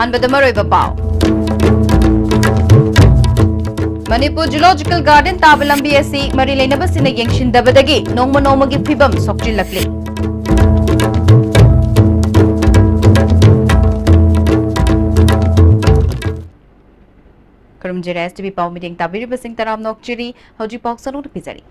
ꯑꯍꯥꯟꯕꯗ ꯃꯔꯨꯑꯣꯏꯕ ꯄꯥꯎ ꯃꯅꯤꯄꯨꯔ ꯖꯨꯂꯣꯖꯤꯀꯦꯜ ꯒꯥꯔꯗꯦꯟ ꯇꯥꯕ ꯂꯝꯕꯤ ꯑꯁꯤ ꯃꯔꯤ ꯂꯩꯅꯕꯁꯤꯡꯅ ꯌꯦꯡꯁꯤꯟꯗꯕꯗꯒꯤ ꯅꯣꯡꯃꯒꯤ ꯐꯤꯕꯝ ꯁꯣꯛꯆꯤꯜꯂꯛꯂꯤ ꯀꯔꯝꯖꯦꯔ STV ꯄꯥꯎ ꯃꯤꯠꯌꯦꯡ ꯇꯥꯕꯤꯔꯤꯕꯁꯤꯡ ꯇꯔꯥꯝ ꯅꯣꯛꯆꯔꯤ ꯍꯧꯖꯤꯛ ꯄꯥꯎ ꯁꯔꯨꯛ ꯄꯤꯖꯔꯤ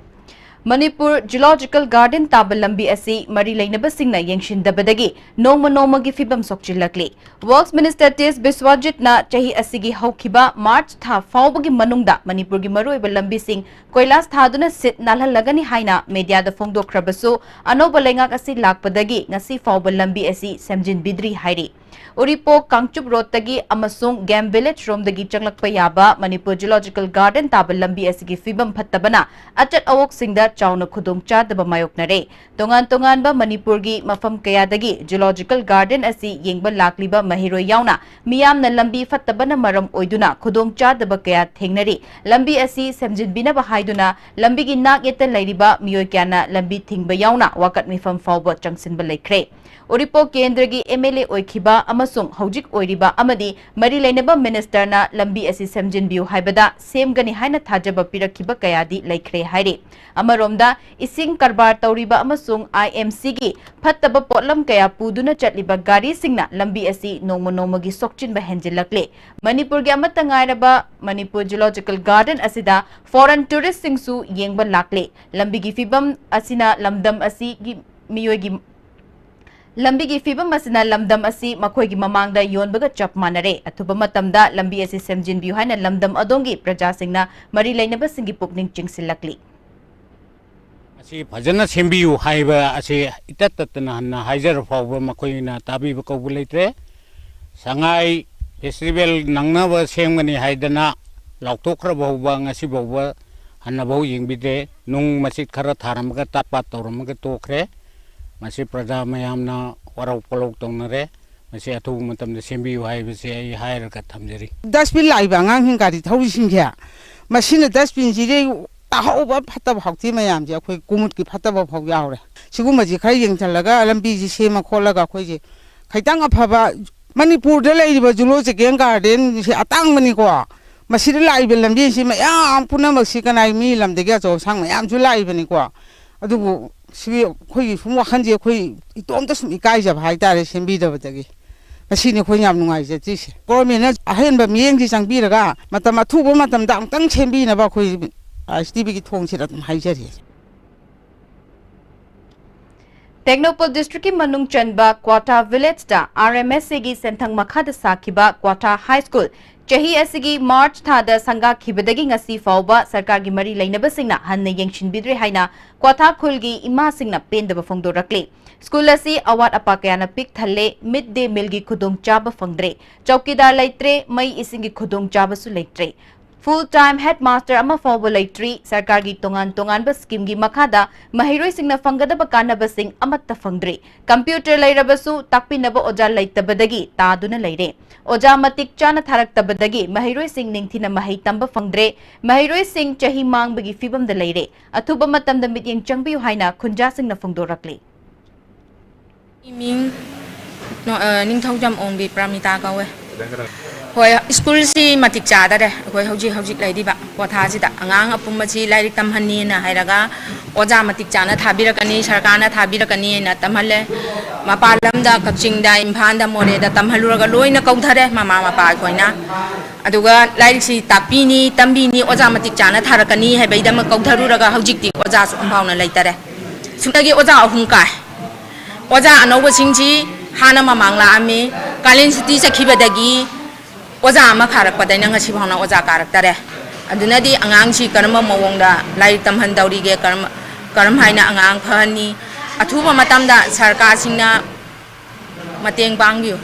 Manipur Zoological Garden taba lambi asi mari lainabasingna yengshindabadagi nongmagi fibam sokchilakli Works Minister Tis Biswajit na chahi asigi haukiba March tha faubagi manungda Manipur gi maruiba lambi sing koilas thaduna sit nalhalagani haina media da fongdokrabasu anoba lengak asi lakpadagi ngasi fauba lambi asi semjin bidri hairi Uripok Kangchup Road tagi amasung Game Village rom dagi changlakpa yaba Manipur Zoological Garden taba lambi asigi fibam phattabana achat awok singda chauna khudong chadaba mayoknare tongan ba Manipur gi mafam kayadagi Zoological Garden asi yengba lakliba mahiroi yauna miyamna lambi phattabana maram oiduna khudong chadaba kaya thengnari lambi asi semjinbina ba haiduna lambi gi nak yeta lairiba miyoi kyana lambi thingba yauna wakat mifam fawba changsinba laikre Uripok Kendragi MLA oikhiba amasung hojik oiriba amadi mari lainaba minister na lambi asi semjinbiu haibada semgani haina thajaba pirakhiba kayadi laikre haire amaromda ising karbar tauriba amasung IMC gi phattaba potlam kaya puduna chatliba gari singna lambi asi nongmagi sokchinba henjilakle Manipur gi amata ngairaba Manipur Zoological Garden asida foreign tourist singsu yengba lakle lambi gi fibam asina lamdam asi gi miyogi lambi gi fibam asina lamdam asi makhoi gi mamangda yonbaga chap manare athuba matamda lambi asi semjin biu haina lamdam adongi praja singna mari lainaba singi pukning chingsilakli asi phajana sembiu haiba asi itatatna na haijar fawba makoina tabi ba ko buleitre sangai festival nangna ba semgani haidana laukthokra bawba ngasi bawba hanna baw yingbide nung masit khara tharamga tapa tawramga tokre Masih praja mayamna warau polok tongnare masih atu matam de sembi wai bese ai hair ka thamjari Dustbin lai ba ngang hin gari thau sing kya machine dustbin jire ta hau ba phata phauti mayam je khoi kumut ki phata ba phau yaure siguma ji khai yeng thalaga lambi ji sema kholaga khoi je khaitang aphaba Manipur da lai ba Zoological Garden si atang mani ko masih lai ba lambi si mayam puna maksi kanai mi lam de ga jo sang mayam ju lai ba ni ko adubu ꯁꯤ ꯑꯩꯈꯣꯏꯒꯤ ꯁꯨꯝ ꯋꯥꯈꯟꯁꯦ ꯑꯩꯈꯣꯏ ꯏꯇꯣꯝꯇ ꯁꯨꯝ ꯏꯀꯥꯏꯖꯕ ꯍꯥꯏꯇꯥꯔꯦ ꯁꯦꯝꯕꯤꯗꯕꯗꯒꯤ ꯃꯁꯤꯅꯤ ꯑꯩꯈꯣꯏ ꯌꯥꯝ ꯅꯨꯡꯉꯥꯏꯖꯗ꯭ꯔꯤꯁꯦ ꯒꯣꯔꯃꯦꯟꯅ ꯑꯍꯦꯟꯕ ꯃꯤꯠꯌꯦꯡꯁꯤ ꯆꯪꯕꯤꯔꯒ ꯃꯇꯝ ꯑꯊꯨꯕ ꯃꯇꯝꯗ ꯑꯃꯨꯛꯇꯪ ꯁꯦꯝꯕꯤꯅꯕ ꯑꯩꯈꯣꯏ STVꯒꯤ ꯊꯣꯡꯁꯤꯗ ꯑꯗꯨꯝ ꯍꯥꯏꯖꯔꯤ Technopol District ki manung chanba Kwata Village da RMSA gi senthang makhada sakhiba Kwata High School Chahi asigi March thada sanga khibadagi ngasi fawba sarkar gi mari lainaba singna hanna yengshin bidre haina Kwata khul gi ima singna pendaba fongdo rakle School asi awat apakayana pik thalle midday meal gi khudong chaba fangdre chaukidar laitre mai isingi khudong chaba su laitre Full-time headmaster ama fawba laitri sarkar gi tongan ba scheme gi makhada mahiroi singna fangadaba kanaba sing amatta fangdre computer lairabasu takpinaba oja laitabadagi taduna laire oja matik chana tharaktabadagi mahiroi sing ningthina mahai tamba fangdre mahiroi sing chahi mangbagi fibam da laire athuba matamda mityeng changbiu haina khunja singna fongdorakle Iming ningthaujam ongbi pramita kawe Hoi school si matik chada de hoi hojik lai di ba Kwata ji da angang apum chi lai tamhani na hairaga oja matik chana thabirakani sarkana thabirakani na tamhalle mapalam da kaching da imphal da more da tamhaluraga loina kauthare mama mapa khoina aduga lai si tapini tambini oja matik chana tharakani haibai da ma kautharuraga hojik ti oja su ambauna laitare sumtagi oja ahum kai oja anoba singji hana mamangla ami kalin suti sakhibadagi Oja ama kharak padai nang asi bhawna oja karak tare adunadi angang si karma mawongda lai tamhan daurige karam haina angang phani athuba matamda sarkar singna mateng pangbiu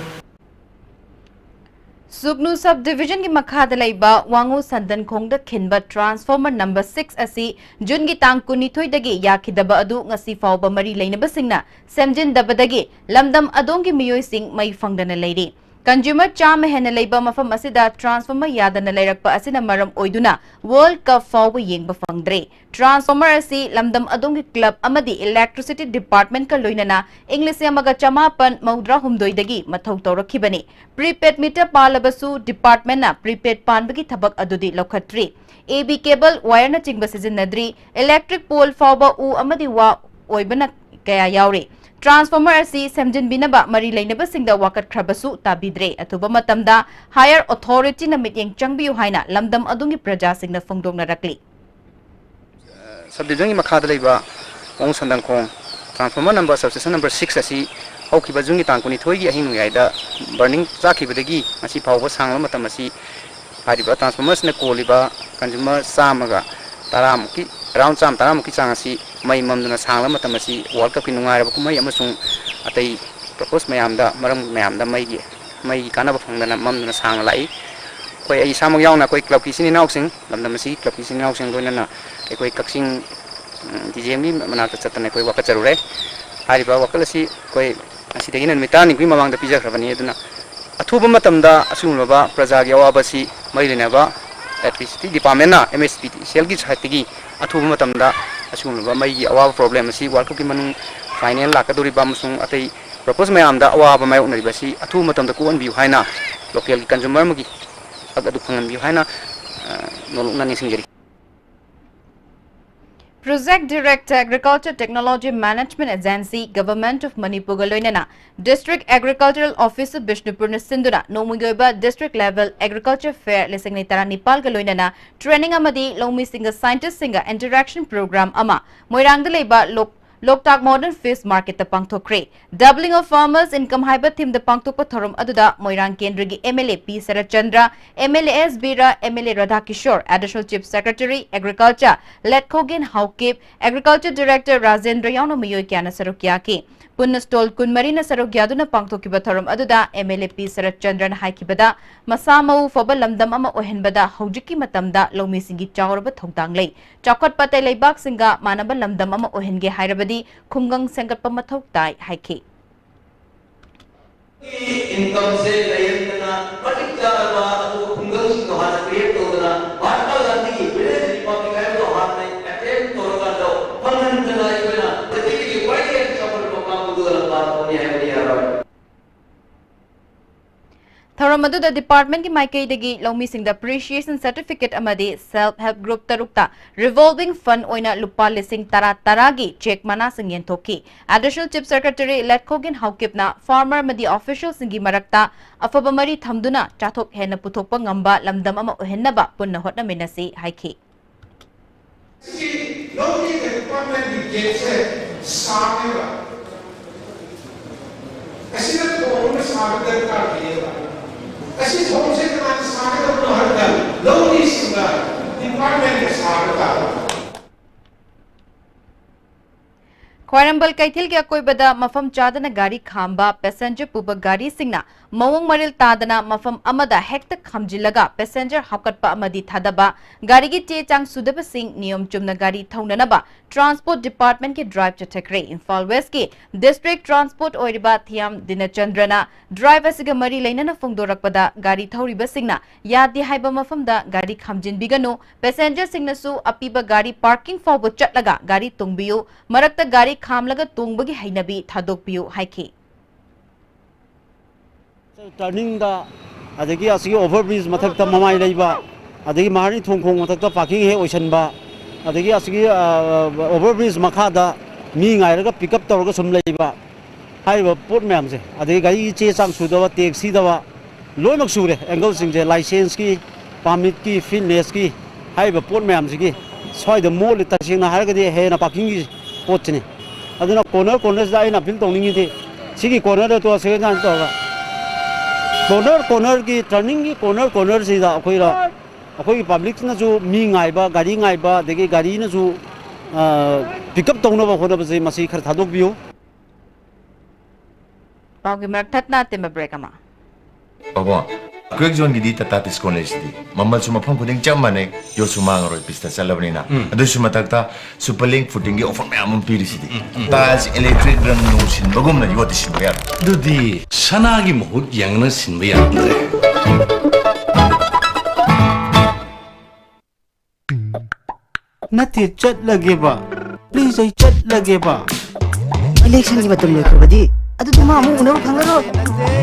Suknu subdivision ki makhada laiba Wangu Sandan Khongda khinba transformer number 6 asi Jun gi tang kunithoi dagi yakhidaba adu ngasi fawba mari lainaba singna semjin dabadagi lamdam adong gi miyoi sing mai fangdana lairi consumer चाम हेन लेबा मफम असिदा transformer यादन लेरकपा असिना मरम ओइदुना world cup फाउब येंगबा फंगद्रे transformer असि लमदम अदोंगी club अमदी electricity department का लोइनना English यमगा चमापन मौद्रा हुमदोइदगी मथौ तौरखिबने prepaid meter पालबसु department ना prepaid पानबगी थबक अदुदी लौखत्रि AB cable wire न चिंगबा सिजनद्री electric pole फाउबा उ अमदी वा ओइबना कया यावरे ट्रांसफॉर्मर असी सेमजिनबिनबा मरी लेनबसिंगदा वाकटख्रबसु ताबिद्रे अथुबा मतमदा हायर अथॉरिटी न मिटिंग चंगबियु हाइना लमदम अदुंगी प्रजासिंगना फोंगदोंगनरकली सब डिविजन की मखाद लेबा ओंग संदंखों ट्रांसफॉर्मर नंबर सबस्टेशन नंबर 6 असी हौखिबा जुंगी तांकुनी थोइगी अहिंग नुयाइदा बर्निंग जाखिबदगी मसी फावबा सांगला मतम असी हारिबा ट्रांसफॉर्मर्स ने कोलिबा कंज्यूमर सामगा तरामुकी राउंड चाम तरामुकी चांग असी मई ममदुना सांगला मतम असी वर्ल्ड कप की नुंगाइरबा कुमई अमसुंग अतई प्रपोज मयामदा मरम मयामदा मई कानाबा फंगदना ममदुना सांग लाई कोई आई सामग यावना कोई क्लब की सिनी नाउसिंग लमदम असी क्लब की सिनी नाउसिंग लोइनना कोई कक्सिंग डीजेमी मनाक चतने कोई वका चरुरे हारिबा वकल असी कोई असिदगी नमितानि कुई ममांगदा पिजखरबनी अदुना अथुबा मतमदा असुंगलबा प्रजागी अवाबसी मरिलेनबा इलेक्ट्रिसिटी डिपार्टमेंट ना एमएसपी सेल की साइटगी अथुबा मतमदा असुंगलबा मई अवाब प्रॉब्लम असी वर्ल्ड कप की मनु फाइनल लाकदोरिबा मसुंग अतई प्रपोज मयामदा अवाब मायोनरिबसी अथुबा मतमदा कोअनबियु हाइना लोकल कंज्यूमर मगी अगदु फंगनबियु हाइना नोलुना निसिंगरी Project Director Agriculture Technology Management Agency Government of Manipur Galoinana District Agricultural Officer Bishnupur Sinduna Nomugoiba District Level Agriculture Fair Lisingni Tara Nepal Galoinana Training Amadi Lomi Singer Scientist Singer Interaction Program Ama Moirangdaleba Loktak Modern Fish Market the Pangtokre Doubling of Farmers Income Haiba Thim the Pangtokpa Thorum Aduda Moirang Kendrigi MLA P Sarachandra MLA S Bira MLA Radha Kishore Additional Chief Secretary Agriculture Letkogen Haukip Agriculture Director Rajendra Yano Miyoy Kyana Sarukyaki Punna Stol Kunmarina Sarukyaduna Pangtokiba Thorum Aduda MLA P Sarachandra Haikibada Masamau Foba Lamdam Ama Ohenbada Hojiki Matamda Lomi Singi Chauraba Thongtanglei Chakot Patay Laibak Singa Manaba Lamdam Ama Ohenge Hairabadi Kumgang Sengatpa Mathok Tai Haiki income से लेना particular बात वो कुंगल सिंह हाथ create होना महात्मा गांधी की village Republic है तो हाथ में अटेंड तो होगा तो फंगन चलाई बना तो देखिए बड़ी एक सफल प्रोग्राम को दूर बात होनी है मेरी यार Thorum Aduda Department ki Maikaidagi Lomi Singh the Appreciation Certificate Amadi Self Help Group Tarukta Revolving Fund Oina Lupa Lising Tara Taragi Check Mana Singh Yentoki Additional Chief Secretary Letkogen Haukipna Farmer Madi Official Singi Marakta Afabamari Thamduna Chathok Hena Putokpa Ngamba Lamdam Ama Ohenaba Punna Hotna Minasi Haiki Lomi Department gets it Sarva Asina Home Sarva ऐसी थोड़ी से कमाने सारे अपना हर दल लोग इस department के सारे Khoirambal Kaithil ke akoibada mafam chadana gari khamba passenger puba gari singna mawang maril tadana mafam amada hekta khamjilaga passenger hapkatpa amadi thadaba gari gi che chang sudaba sing niyom chumna gari thaunanaba transport department ke drive chathakre Imphal West ke district transport oiriba thiam dinachandrana driver siga mari leinana phongdorakpada gari thauriba singna yadi haiba mafam da gari khamjin bigano passenger singna su apiba gari parking fawbo chatlaga gari tungbiyu marakta gari खामलगा तोंगबगी हैनबी थादोकपियु हाइखि turning दा अदगी असगी overbridge मथकता ममाई लेबा अदगी मारनी थोंखोंग मथकता पार्किंग हे ओइसनबा अदगी असगी ओवरब्रिज मखादा मी गायरगा पिकअप तौरगा सुम लेबा हाइबा पोट मैमसे अदगी गाड़ी चे चांग सुदबा टैक्सी दबा लोइमक सुरे एंगल सिंजे लाइसेंस की परमिट की फिटनेस की हाइबा पोट मैमसे की सोइद मोल तसिंगना हारगदि हेना पार्किंग की पोचने अदुना कॉर्नर से आइना अपील तौनी थे सिगी कॉर्नर तो से जान तो कॉर्नर की टर्निंग की कॉर्नर से अखोई पब्लिक ना जो मी गाइबा गाड़ी गाइबा देगे गाड़ी ना जो पिकअप तौनबा होनबसे मसी खर थादोकबियो पाउगी मरथतना तेम ब्रेक अमा बाबा Quick zone gidi tata college di. Mamal suma phang kuding cham mane yo suma ngaroi pista chalabni na. Adu suma takta superlink footing gi offer me amon piri sidi. Tas electric rang no sin bagum na yo tisin bayar. Dudi sanagi mohut yang na sin bayar andre. Nati chat lagi ba? Please ay chat lagi ba? Election gi matam lo khobadi adu tuma amu unaw phangaro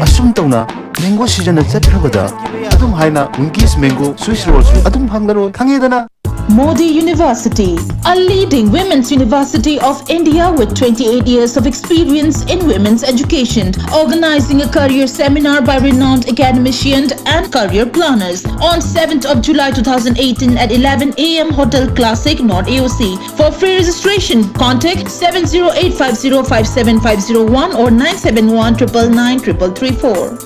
asum tawna mango season chatrabada adum haina Winkies mango Swiss rolls adum phangaro khangedana. Modi University, a leading women's university of India with 28 years of experience in women's education, organizing a career seminar by renowned academicians and career planners on 7th of July 2018 at 11 a.m. Hotel Classic, North AOC. For free registration, contact 708505751 or 971993334.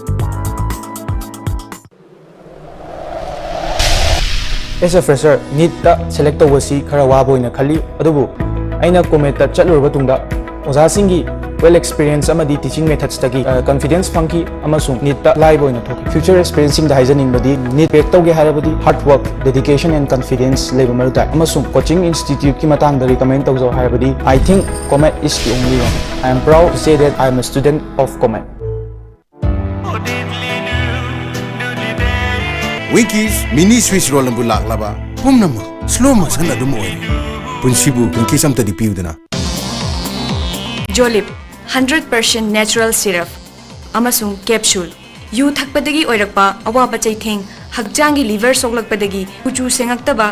As a fresher, need ta select tawasi khara wabo ina khali adubu aina kometa chalur tungda oza singi well experience amadi teaching methods tagi confidence funky amasung need ta live oina thoki future experiencing the hygienic body need pek tawge harabadi hard work dedication and confidence labor maruta amasung coaching institute ki matang da recommend tawjo harabadi I think Comet is the only one. I am proud to say that I am a student of Comet. Winkies mini Swiss roll ambu lak laba pumnama slow motion adum oi punsibu Winkies amta di piudana. Jolip 100% natural syrup amasung capsule yu thakpadagi oirakpa awaba chaitheng hakjangi liver soklakpadagi uchu sengaktaba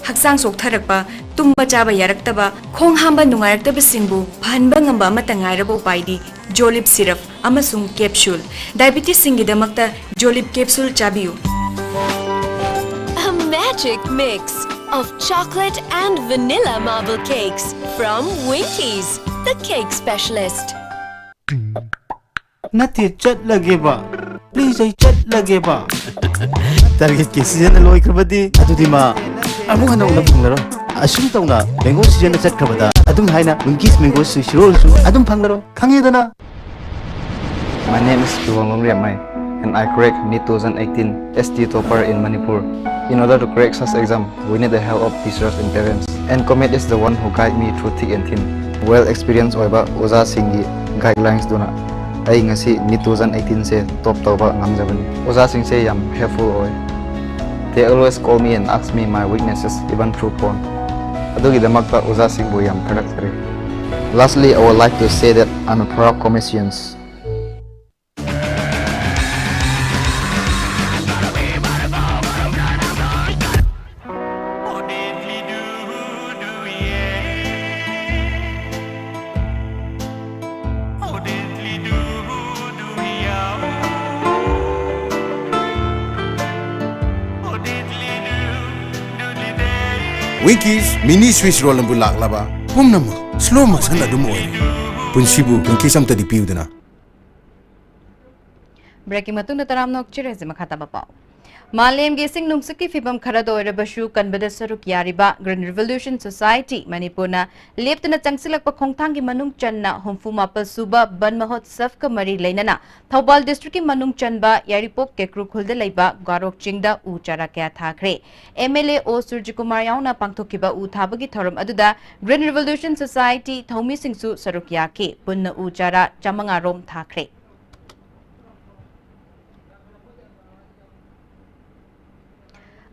haksang soktharakpa tumba chaba yaraktaba khong hamba nungaraktaba singbu phanba ngamba amata ngairabo paidi Jolip syrup amasung capsule diabetes singidamakta Jolip capsule chabiu. A magic mix of chocolate and vanilla marble cakes from Winkies, the cake specialist. Nati chat lagi ba? Please ay chat lagi ba? Target ki season na loy krabadi adu di ma amu hana ulam phanglaro asum tawna mango season na chat krabada adum haina Winkies mango Swiss rolls adum phanglaro khangedana. My name is Kiwangong Riamai and I cracked NEET 2018 ST topper in Manipur. In order to crack such exam, we need the help of teachers and parents. And Comet is the one who guide me through thick and thin. Well experienced oiba oza singi guidelines duna. Ai ngasi NEET 2018 se top tawba ngamjabani. Oza sing se yam helpful oi. They always call me and ask me my weaknesses even through phone. Adugi damakta oza sing bu yam karakter. Lastly, I would like to say that I'm a proud Cometian. Winkies mini Swiss roll ambu lak laba pumnama slow motion adum oi punsibu Winkies amta di piudana. Breaking matunda taram nok chire zima khata bapao. Malem Gesing Nungsaki Fibam Karado Rabashu Kanbada Saruk Yariba Green Revolution Society Manipurna Leptana Changsilak Pakongtangi Manung Channa Humfu Mapal Suba Ban Mahot Safka Mari Lainana Thaubal District Manung Chanba Yaripok Kekru Khulda Laiba Garok Chingda U Chara Kya Thakre MLA O Surjikumar Yauna Pangthokiba U Thabagi Thoram Aduda Green Revolution Society Thomi Singsu Saruk Yake Punna U Chara Chamanga Rom Thakre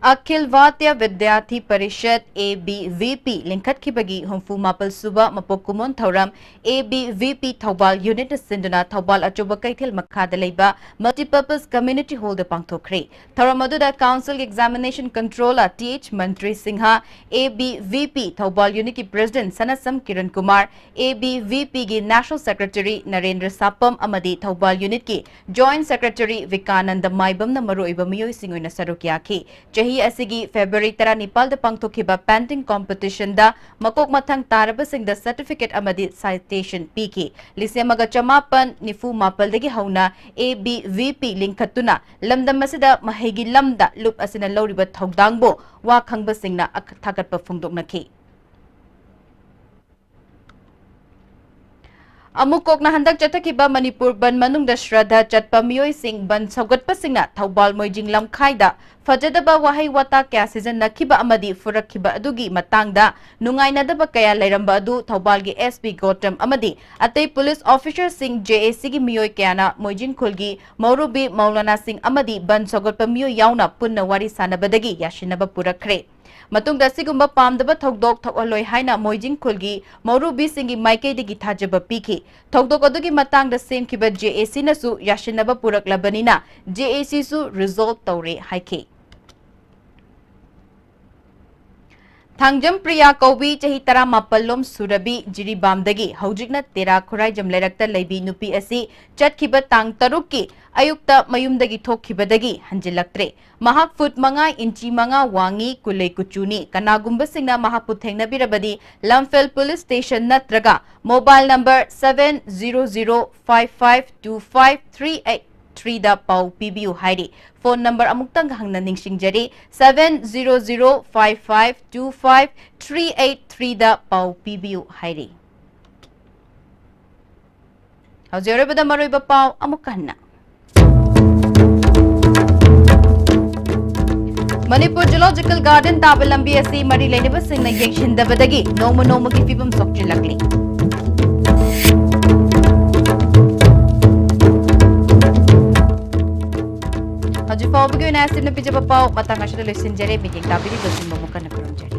Akhil Vatya Vidyarthi Parishad ABVP Linkhat Kibagi Humfu Mapal Suba Mapokumon Thauram ABVP Thaubal Unit Sinduna Thaubal Achuba Kaithil Makhada Leiba Multipurpose Community Hall de Pangthokre Thauram Aduda Council Examination Controller TH Mantri Singha ABVP Thaubal Unit ki President Sanasam Kiran Kumar ABVP gi National Secretary Narendra Sapam Amadi Thaubal Unit ki Joint Secretary Vikananda Maibam na Maruiba Miyoy Singoy na Sarukyaki Asigi February 19 da pangthokiba painting competition da makok mathang taraba sing da certificate amadi citation PK lisemaga chamapan nifu mapal dagi hauna ABVP linkhatuna lamdam masida mahegi lamda lup asina loriba thogdangbo wa khangba singna thagatpa phungdoknaki Amukokna handak chatakiba Manipur ban manungda Shraddha chatpa miyoi sing ban saugatpa singna Thaubal Moijing lamkhaida fajadaba wahai wata kya season nakiba amadi furakhiba adugi matangda nungainadaba kaya lairamba adu Thaubalgi SP Gotam amadi atei police officer sing JAC gi miyoi kyana Moijing khulgi Maurubi Maulana Singh amadi ban saugatpa miyoi yauna punna wari sanabadagi yashinaba purakhre Matungda sigumba pamdaba thokdok thokaloi haina Moijing khulgi Maurubi singi maikeidagi thajaba piki thokdok adugi matangda semkiba JAC nasu yashinaba puraklabanina JAC su resolve tawre haike Thangjam Priya Kaubi chahi tara mapallom Surabi Jiribamdagi Haujikna Tera Khurai Jamlerakta Leibi Nupi asi Chatkhiba Tang Tarukki Ayukta Mayumdagi Thokkibadagi Hanjilaktre Mahak foot manga inchi manga wangi kulei kuchuni Kanagumba Singna Mahapu Thengnabirabadi Lamphel Police Station Natraga Mobile number 700552538 da pau PBU hairi phone number amuktang hangna ningsingjari 700552538 da pau PBU hairi Haujore bada maroiba pau amukkanna Manipur Zoological Garden tabalambi asi mari leniba singna yengshindabadagi noma ki fibam sokchilakli Haji Faubugi na asim na pijaba pau matang asya lesin jare meeting tabiri dosin mamukan na kurunjari.